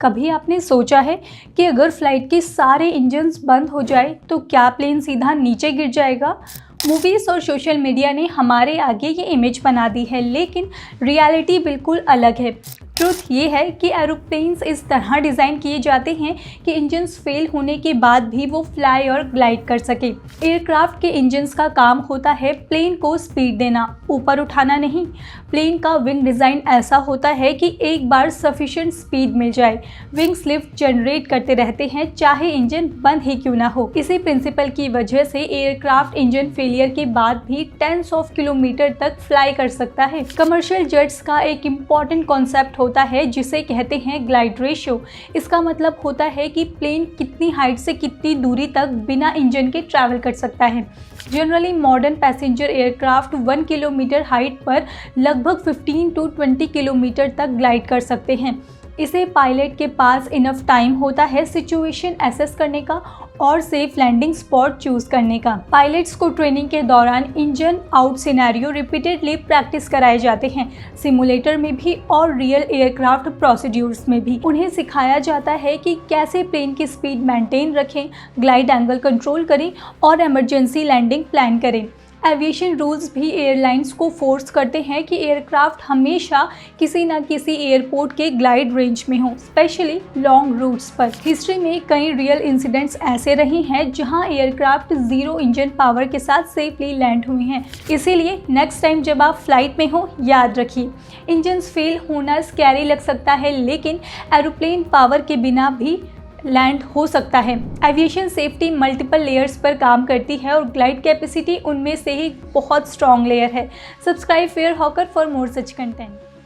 कभी आपने सोचा है कि अगर फ्लाइट के सारे इंजन्स बंद हो जाए तो क्या प्लेन सीधा नीचे गिर जाएगा। मूवीज़ और सोशल मीडिया ने हमारे आगे ये इमेज बना दी है, लेकिन रियलिटी बिल्कुल अलग है। ट्रुथ ये है कि एरोप्लेन्स इस तरह डिज़ाइन किए जाते हैं कि इंजन्स फेल होने के बाद भी वो फ्लाई और ग्लाइड कर सके। एयरक्राफ्ट के इंजन्स का काम होता है प्लेन को स्पीड देना, ऊपर उठाना नहीं। प्लेन का विंग डिज़ाइन ऐसा होता है कि एक बार सफिशिएंट स्पीड मिल जाए, विंग्स लिफ्ट जनरेट करते रहते हैं, चाहे इंजन बंद ही क्यों ना हो। इसी प्रिंसिपल की वजह से एयरक्राफ्ट इंजन फेलियर के बाद भी टेंस ऑफ किलोमीटर तक फ्लाई कर सकता है। कमर्शियल जेट्स का एक इम्पॉर्टेंट कॉन्सेप्ट होता है जिसे कहते हैं ग्लाइड रेशियो। इसका मतलब होता है कि प्लेन कितनी हाइट से कितनी दूरी तक बिना इंजन के ट्रैवल कर सकता है। Generally modern passenger aircraft 1 kilometre height पर लगभग 15 to 20 किलोमीटर तक ग्लाइड कर सकते हैं। इसे पायलट के पास इनफ टाइम होता है सिचुएशन एसेस करने का और सेफ लैंडिंग स्पॉट चूज करने का। पायलट्स को ट्रेनिंग के दौरान engine out scenario repeatedly practice कराए जाते हैं, सिमुलेटर में भी और रियल एयरक्राफ्ट प्रोसीड्यूर्स में भी। उन्हें सिखाया जाता है कि कैसे प्लेन की स्पीड मेंटेन रखें, ग्लाइड एंगल कंट्रोल करें और इमरजेंसी लैंडिंग प्लान करें। एविएशन रूल्स भी एयरलाइंस को फोर्स करते हैं कि एयरक्राफ्ट हमेशा किसी न किसी एयरपोर्ट के ग्लाइड रेंज में हो, स्पेशली लॉन्ग रूट्स पर। हिस्ट्री में कई रियल इंसिडेंट्स ऐसे रहे हैं जहां एयरक्राफ्ट जीरो इंजन पावर के साथ सेफली लैंड हुए हैं। इसीलिए नेक्स्ट टाइम जब आप फ्लाइट में हो, याद रखिए इंजन्स फेल होना स्कैरी लग सकता है, लेकिन एरोप्लेन पावर के बिना भी लैंड हो सकता है। एविएशन सेफ्टी मल्टीपल लेयर्स पर काम करती है और ग्लाइड कैपेसिटी उनमें से ही बहुत स्ट्रॉन्ग लेयर है। Subscribe fair hawker for more such content.